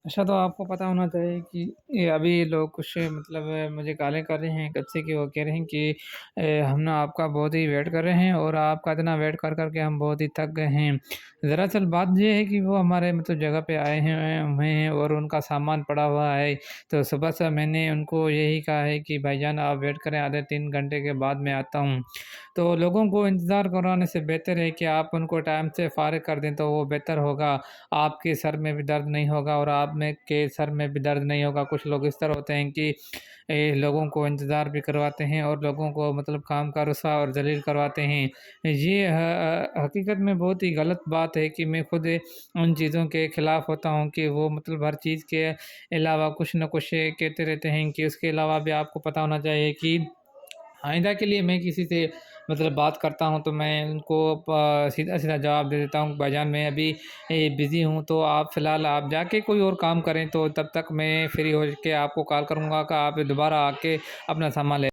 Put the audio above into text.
अच्छा, तो आपको पता होना चाहिए कि ये अभी लोग कुछ मतलब मुझे गालें कर रहे हैं कब से कि वो कह रहे हैं कि हम ना आपका बहुत ही वेट कर रहे हैं और आपका इतना वेट कर कर के हम बहुत ही थक गए हैं। दरअसल बात ये है कि वो हमारे मतलब जगह पे आए हैं हुए हैं और उनका सामान पड़ा हुआ है। तो सुबह से मैंने उनको यही कहा है कि भाईजान आप वेट करें, आधे 3 घंटे के बाद मैं आता हूँ। तो लोगों को इंतज़ार करवाने से बेहतर है कि आप उनको टाइम से फ़ारिग कर दें तो वो बेहतर होगा। आपके सर में भी दर्द नहीं होगा और आप में के सर में भी दर्द नहीं होगा। कुछ लोग इस तरह होते हैं कि लोगों को इंतज़ार भी करवाते हैं और लोगों को मतलब काम का रुसवा और ज़लील करवाते हैं। ये हकीकत में बहुत ही गलत बात है कि मैं खुद उन चीज़ों के खिलाफ़ होता हूँ कि वो मतलब हर चीज़ के अलावा कुछ न कुछ कहते रहते हैं कि उसके अलावा भी आपको पता होना चाहिए कि आइंदा के लिए मैं किसी से मतलब बात करता हूँ तो मैं उनको सीधा-सीधा जवाब दे देता हूँ, भाईजान मैं अभी बिज़ी हूँ तो आप फ़िलहाल आप जाके कोई और काम करें, तो तब तक मैं फ्री हो के आपको कॉल करूँगा कि आप दोबारा आके अपना सामान ले